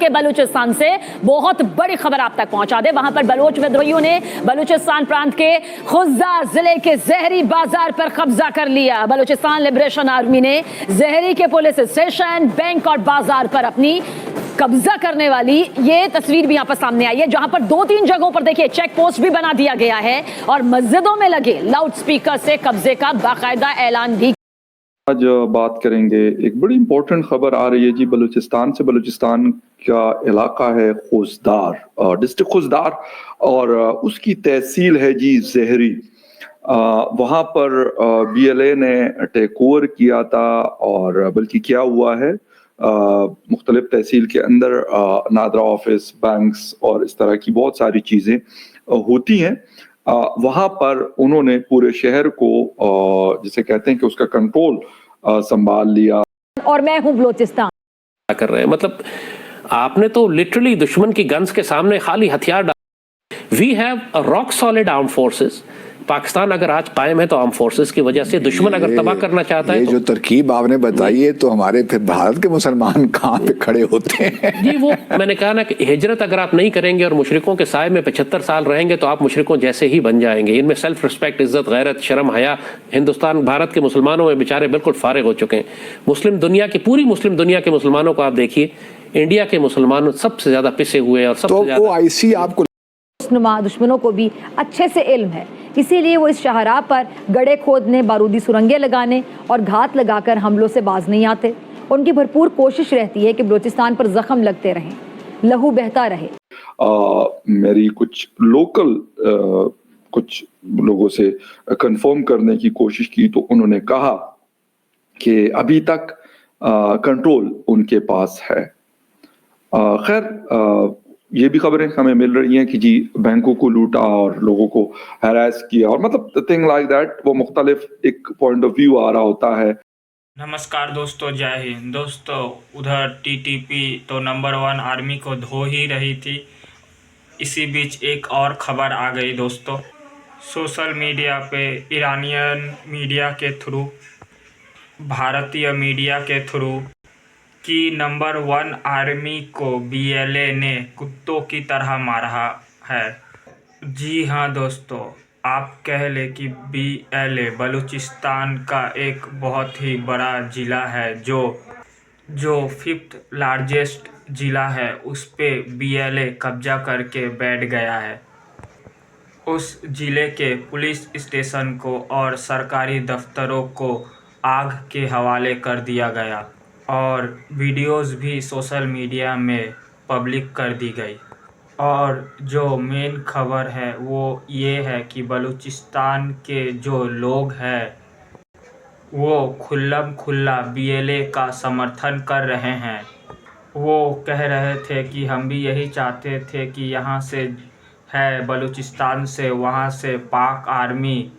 के बलूचिस्तान से बहुत बड़ी खबर आप तक पहुंचा दे। वहां पर बलोच विद्रोहियों ने बलूचिस्तान प्रांत के खुज्जा जिले के जहरी बाजार पर कब्जा कर लिया। बलूचिस्तान लिबरेशन आर्मी ने जहरी के पुलिस स्टेशन, बैंक और बाजार पर अपनी कब्जा करने वाली ये तस्वीर भी यहाँ पर सामने आई है, जहां पर 2-3 जगहों पर देखिए चेक पोस्ट भी बना दिया गया है और मस्जिदों में लगे लाउड स्पीकर से कब्जे का बाकायदा ऐलान भी। आज बात करेंगे, एक बड़ी इंपॉर्टेंट खबर आ रही है जी बलूचिस्तान से। बलूचिस्तान का इलाका है खुजदार, डिस्ट्रिक्ट खुजदार, और उसकी तहसील है जी जहरी। वहाँ पर BLA ने टेक ओवर किया था, और बल्कि क्या हुआ है, मुख्तलिफ तहसील के अंदर नादरा ऑफिस, बैंक्स और इस तरह की बहुत सारी चीज़ें होती हैं। वहाँ पर उन्होंने पूरे शहर को जिसे कहते हैं कि उसका कंट्रोल संभाल लिया। और मैं हूँ बलूचिस्तान कर रहे हैं, मतलब आपने तो लिटरली दुश्मन की गन्स के सामने खाली हथियार डाल। We have a rock solid arm forces. Pakistan अगर आज कायम है तो आर्म फोर्सेस की वजह से। दुश्मन अगर तबाह करना चाहता है ये तो जो तरकीब आपने बताई है, तो हमारे फिर भारत के मुसलमान कहाँ पे खड़े होते हैं? जी वो मैंने कहा ना कि हिजरत अगर आप नहीं करेंगे और मुशरिकों के साए में 75 साल रहेंगे तो आप मुशरिकों जैसे ही बन जाएंगे। इनमें सेल्फ रिस्पेक्ट, इज्जत, गैरत, शर्म, हया हिंदुस्तान, भारत के मुसलमानों में बेचारे बिल्कुल फारिग हो चुके हैं। मुस्लिम दुनिया की, पूरी मुस्लिम दुनिया के मुसलमानों को आप देखिए, इंडिया के मुसलमान सबसे ज्यादा पिसे हुए और सबसे ज्यादा OIC आपको दुश्मनों को भी अच्छे से इल्म है, इसीलिए वो इस शाहराह पर गड्ढे खोदने, बारूदी सुरंगें लगाने और घात लगाकर हमलों से बाज नहीं आते। उनकी भरपूर कोशिश रहती है कि बलूचिस्तान पर जख्म लगते रहें, लहू बहता रहे। मेरी कुछ लोकल कुछ लोगों से कंफर्म करने की कोशिश की, तो उन्होंने कहा कि अभी तक कंट्रोल उनके पास है। खैर ये भी खबरें हमें मिल रही हैं कि जी बैंकों को लूटा और लोगों को हैरास किया, और मतलब थिंग लाइक दैट। वो मुख्तलिफ एक पॉइंट ऑफ व्यू आ रहा होता है। नमस्कार दोस्तों, जय हिंद। दोस्तों उधर TTP तो नंबर 1 आर्मी को धो ही रही थी, इसी बीच एक और खबर आ गई दोस्तों। सोशल मीडिया पे ईरानियन मीडिया के थ्रू, भारतीय मीडिया के थ्रू कि नंबर 1 आर्मी को BLA ने कुत्तों की तरह मारा है। जी हाँ दोस्तों, आप कह ले कि BLA बलूचिस्तान का एक बहुत ही बड़ा ज़िला है, जो 5th लार्जेस्ट ज़िला है, उस पे BLA कब्जा करके बैठ गया है। उस ज़िले के पुलिस स्टेशन को और सरकारी दफ्तरों को आग के हवाले कर दिया गया, और वीडियोज़ भी सोशल मीडिया में पब्लिक कर दी गई। और जो मेन खबर है वो ये है कि बलूचिस्तान के जो लोग हैं वो खुल्लम खुल्ला BLA का समर्थन कर रहे हैं। वो कह रहे थे कि हम भी यही चाहते थे कि यहाँ से है बलूचिस्तान से, वहाँ से पाक आर्मी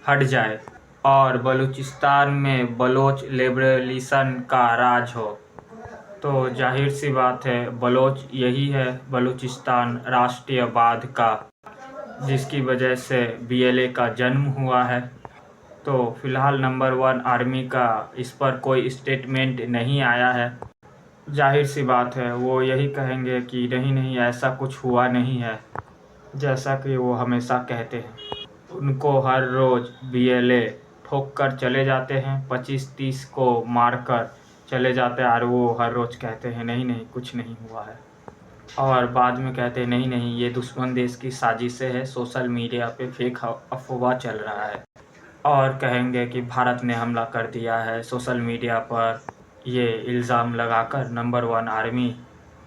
हट जाए और बलूचिस्तान में बलोच लिबरेशन का राज हो। तो जाहिर सी बात है, बलोच यही है बलूचिस्तान राष्ट्रीयवाद का, जिसकी वजह से BLA का जन्म हुआ है। तो फ़िलहाल नंबर 1 आर्मी का इस पर कोई स्टेटमेंट नहीं आया है। जाहिर सी बात है, वो यही कहेंगे कि नहीं ऐसा कुछ हुआ नहीं है, जैसा कि वो हमेशा कहते हैं। उनको हर रोज़ BLA ठोक कर चले जाते हैं, 25-30 को मार कर चले जाते हैं, और वो हर रोज़ कहते हैं नहीं कुछ नहीं हुआ है। और बाद में कहते हैं नहीं ये दुश्मन देश की साजिशें है, सोशल मीडिया पे फेक अफवाह चल रहा है। और कहेंगे कि भारत ने हमला कर दिया है। सोशल मीडिया पर ये इल्ज़ाम लगाकर नंबर 1 आर्मी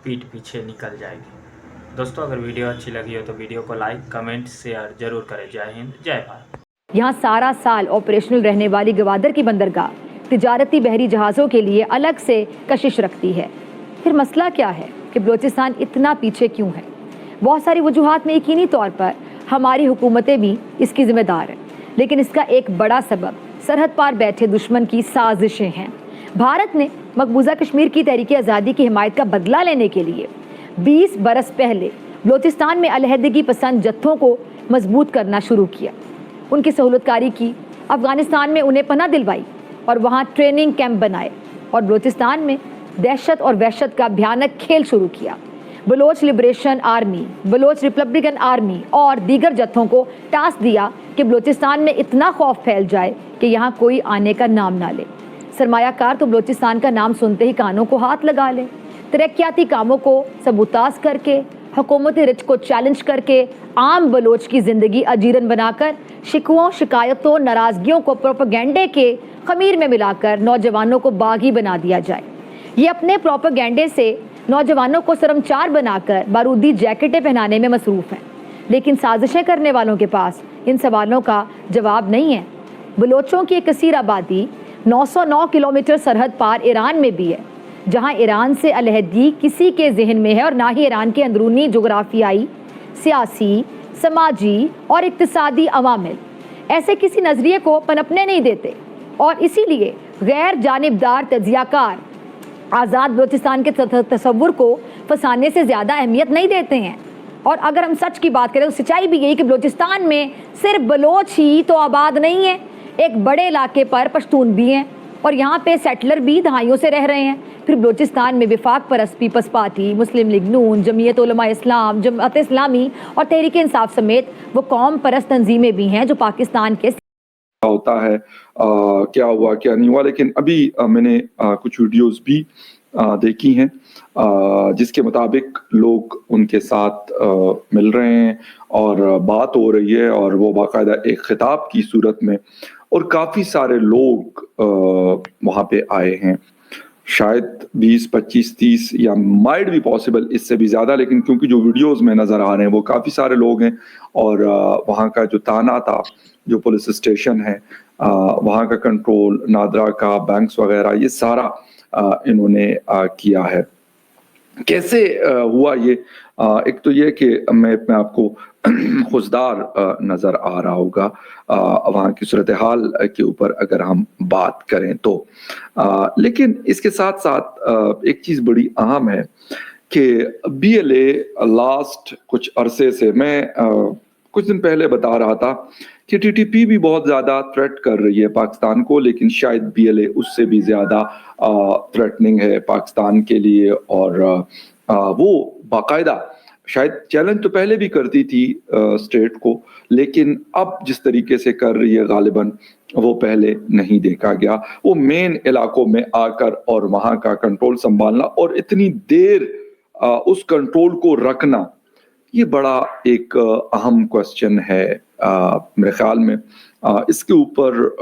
पीठ पीछे निकल जाएगी। दोस्तों अगर वीडियो अच्छी लगी हो तो वीडियो को लाइक, कमेंट, शेयर जरूर करें। जय हिंद, जय भारत। यहाँ सारा साल ऑपरेशनल रहने वाली गवादर की बंदरगाह तिजारती बहरी जहाज़ों के लिए अलग से कशिश रखती है। फिर मसला क्या है कि बलूचिस्तान इतना पीछे क्यों है? बहुत सारी वजूहात में यकीनी तौर पर हमारी हुकूमतें भी इसकी ज़िम्मेदार हैं, लेकिन इसका एक बड़ा सबब सरहद पार बैठे दुश्मन की साजिशें हैं। भारत ने मकबूजा कश्मीर की तहरीक आज़ादी की हिमायत का बदला लेने के लिए 20 बरस पहले बलूचिस्तान में अलहदगी पसंद जत्थों को मजबूत करना शुरू किया, उनकी सहूलतकारी की, अफ़गानिस्तान में उन्हें पनाह दिलवाई और वहाँ ट्रेनिंग कैंप बनाए, और बलूचिस्तान में दहशत और वहशत का भयानक खेल शुरू किया। Baloch liberation army, Baloch republican army और दीगर जत्थों को टास्क दिया कि बलूचिस्तान में इतना खौफ फैल जाए कि यहाँ कोई आने का नाम ना ले। सरमायाकार तो बलूचिस्तान का नाम सुनते ही कानों को हाथ लगा ले। तरक्याती कामों को सबूताज करके, हुकूमती रिच को चैलेंज करके, आम बलोच की ज़िंदगी अजीरन बनाकर, शिकवों, शिकायतों, नाराज़गियों को प्रोपेगेंडे के खमीर में मिलाकर नौजवानों को बागी बना दिया जाए। ये अपने प्रोपेगेंडे से नौजवानों को शर्मचार बनाकर बारूदी जैकेटें पहनाने में मसरूफ़ हैं, लेकिन साजिशें करने वालों के पास इन सवालों का जवाब नहीं है। बलोचों की एक कसीर आबादी 909 किलोमीटर सरहद पार ईरान में भी है, जहां ईरान से अलहदगी किसी के जहन में है और ना ही ईरान के अंदरूनी जोग्राफियाई, सियासी, समाजी और इक्तिसादी अवामिल ऐसे किसी नज़रिए को पनपने नहीं देते और इसीलिए गैर जानिबदार तजियाकार आज़ाद बलूचिस्तान के तसव्वुर को फंसाने से ज़्यादा अहमियत नहीं देते हैं। और अगर हम सच की बात करें तो सच्चाई भी यही कि बलूचिस्तान में सिर्फ बलोच ही तो आबाद नहीं है, एक बड़े इलाके पर पश्तून भी हैं और यहाँ पे सेटलर भी दहाइयों से रह रहे हैं। फिर बलूचिस्तान में विफाक परस्त पीपल्स पार्टी, मुस्लिम लीग नून, जमीयत उलमा इस्लाम, जमात इस्लामी और तहरीक इंसाफ समेत वो कौम परस्त तंजीमें भी हैं जो पाकिस्तान के होता है क्या हुआ क्या नहीं हुआ। लेकिन अभी मैंने कुछ वीडियोस भी देखी हैं जिसके मुताबिक लोग उनके साथ मिल रहे हैं और बात हो रही है और वो बाकायदा एक खिताब की सूरत में, और काफ़ी सारे लोग वहाँ पे आए हैं, शायद 20, 25, 30 या माइट भी पॉसिबल इससे भी ज़्यादा, लेकिन क्योंकि जो वीडियोस में नज़र आ रहे हैं वो काफ़ी सारे लोग हैं और वहाँ का जो ताना था, जो पुलिस स्टेशन है, वहाँ का कंट्रोल, नादरा का, बैंक्स वगैरह, ये सारा इन्होंने किया है। कैसे हुआ ये? एक तो ये कि मैं आपको खुशदार नज़र आ रहा होगा वहाँ की सूरत हाल के ऊपर अगर हम बात करें तो, लेकिन इसके साथ साथ एक चीज़ बड़ी अहम है कि BLA लास्ट कुछ अरसे से, मैं कुछ दिन पहले बता रहा था कि TTP भी बहुत ज़्यादा थ्रेट कर रही है पाकिस्तान को, लेकिन शायद BLA उससे भी ज़्यादा थ्रेटनिंग है पाकिस्तान के लिए। और वो बाकायदा शायद चैलेंज तो पहले भी करती थी स्टेट को, लेकिन अब जिस तरीके से कर रही है गालिबन वो पहले नहीं देखा गया। वो मेन इलाकों में आकर और वहाँ का कंट्रोल संभालना और इतनी देर उस कंट्रोल को रखना, ये बड़ा एक अहम क्वेश्चन है मेरे ख्याल में। इसके ऊपर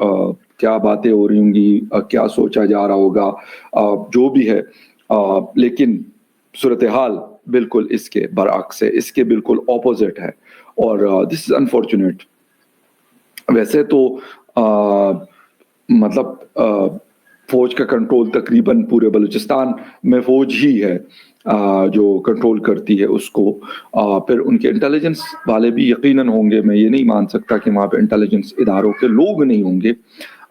क्या बातें हो रही होंगी, क्या सोचा जा रहा होगा, जो भी है, लेकिन सूरत हाल बिल्कुल इसके बरअक्स है, इसके बिल्कुल ऑपोजिट है और दिस इज अनफॉर्चुनेट। वैसे तो मतलब फौज का कंट्रोल तकरीबन पूरे बलूचिस्तान में फौज ही है जो कंट्रोल करती है उसको। फिर उनके इंटेलिजेंस वाले भी यकीनन होंगे, मैं ये नहीं मान सकता कि वहाँ पे इंटेलिजेंस इदारों के लोग नहीं होंगे,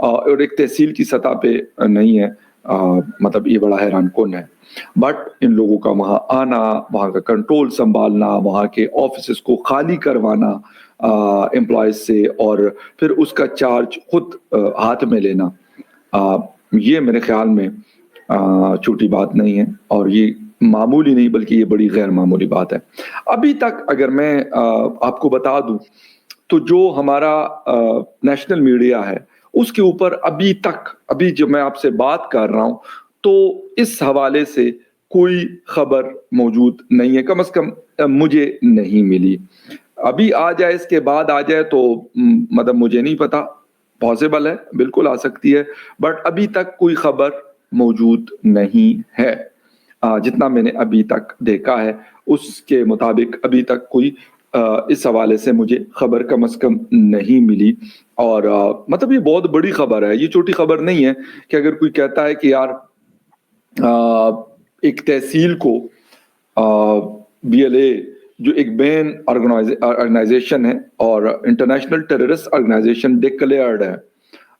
और एक तहसील की सतह पे नहीं है, मतलब ये बड़ा हैरान कुन है। बट इन लोगों का वहाँ आना, वहाँ का कंट्रोल संभालना, वहाँ के ऑफिसेस को खाली करवाना एम्प्लॉयज से और फिर उसका चार्ज खुद हाथ में लेना, ये मेरे ख्याल में छोटी बात नहीं है और ये मामूली नहीं बल्कि ये बड़ी गैर मामूली बात है। अभी तक अगर मैं आपको बता दूं तो जो हमारा नेशनल मीडिया है उसके ऊपर अभी जो मैं आपसे बात कर रहा हूं तो इस हवाले से कोई खबर मौजूद नहीं है, कम से कम मुझे नहीं मिली। अभी आ जाए, इसके बाद आ जाए तो मतलब मुझे नहीं पता, पॉसिबल है, बिल्कुल आ सकती है, बट अभी तक कोई खबर मौजूद नहीं है। जितना मैंने अभी तक देखा है उसके मुताबिक अभी तक कोई इस हवाले से मुझे खबर कम से कम नहीं मिली। और मतलब ये बहुत बड़ी खबर है, ये छोटी खबर नहीं है कि अगर कोई कहता है कि यार एक तहसील को BLA जो एक मेन ऑर्गेनाइजेशन है और इंटरनेशनल टेररिस्ट ऑर्गेनाइजेशन डिक्लेयर्ड है,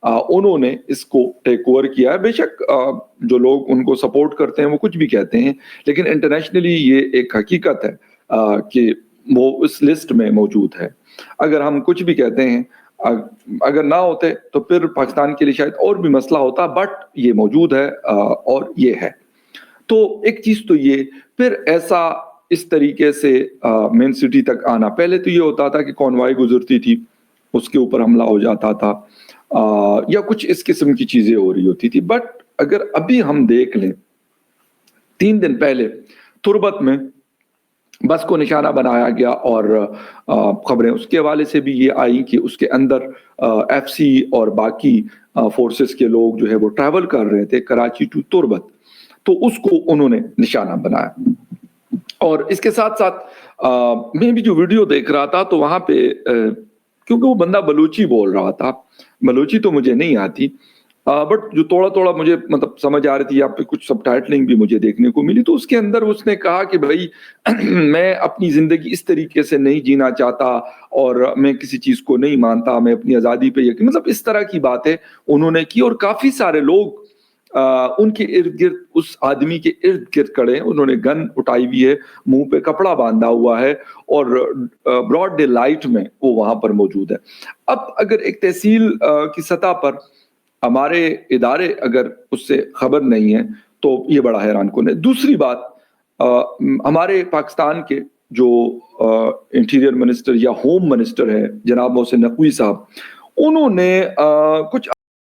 उन्होंने इसको टेक ओवर किया है। बेशक जो लोग उनको सपोर्ट करते हैं वो कुछ भी कहते हैं, लेकिन इंटरनेशनली ये एक हकीकत है कि वो उस लिस्ट में मौजूद है। अगर हम कुछ भी कहते हैं, अगर ना होते तो फिर पाकिस्तान के लिए शायद और भी मसला होता, बट ये मौजूद है और ये है। تو ایک چیز تو یہ، پھر ایسا اس طریقے سے مین سٹی تک آنا، پہلے تو یہ ہوتا تھا کہ کانوائے گزرتی تھی، اس کے اوپر حملہ ہو جاتا تھا یا کچھ اس قسم کی چیزیں ہو رہی ہوتی تھی. بٹ اگر ابھی ہم دیکھ لیں 3 دن پہلے تربت میں بس کو نشانہ بنایا گیا اور خبریں اس کے حوالے سے بھی یہ آئی کہ اس کے اندر ایف سی اور باقی فورسز کے لوگ جو ہے وہ ٹریول کر رہے تھے کراچی ٹو تربت، تو اس کو انہوں نے نشانہ بنایا. اور اس کے ساتھ ساتھ میں بھی جو ویڈیو دیکھ رہا تھا تو وہاں پہ کیونکہ وہ بندہ بلوچی بول رہا تھا، بلوچی تو مجھے نہیں آتی، بٹ جو تھوڑا مجھے مطلب سمجھ آ رہی تھی، یہاں پہ کچھ سب ٹائٹلنگ بھی مجھے دیکھنے کو ملی، تو اس کے اندر اس نے کہا کہ بھائی میں اپنی زندگی اس طریقے سے نہیں جینا چاہتا اور میں کسی چیز کو نہیں مانتا، میں اپنی آزادی پہ یقین، مطلب اس طرح کی باتیں انہوں نے کی. اور کافی سارے لوگ ان کے ارد گرد، اس آدمی کے ارد گرد کھڑے ہیں، انہوں نے گن اٹھائی ہوئی ہے، منہ پہ کپڑا باندھا ہوا ہے اور براڈ ڈے لائٹ میں وہ وہاں پر موجود ہے. اب اگر ایک تحصیل کی سطح پر ہمارے ادارے اگر اس سے خبر نہیں ہے تو یہ بڑا حیران کن ہے. دوسری بات، ہمارے پاکستان کے جو انٹیریئر منسٹر یا ہوم منسٹر ہے جناب محسن نقوی صاحب، انہوں نے کچھ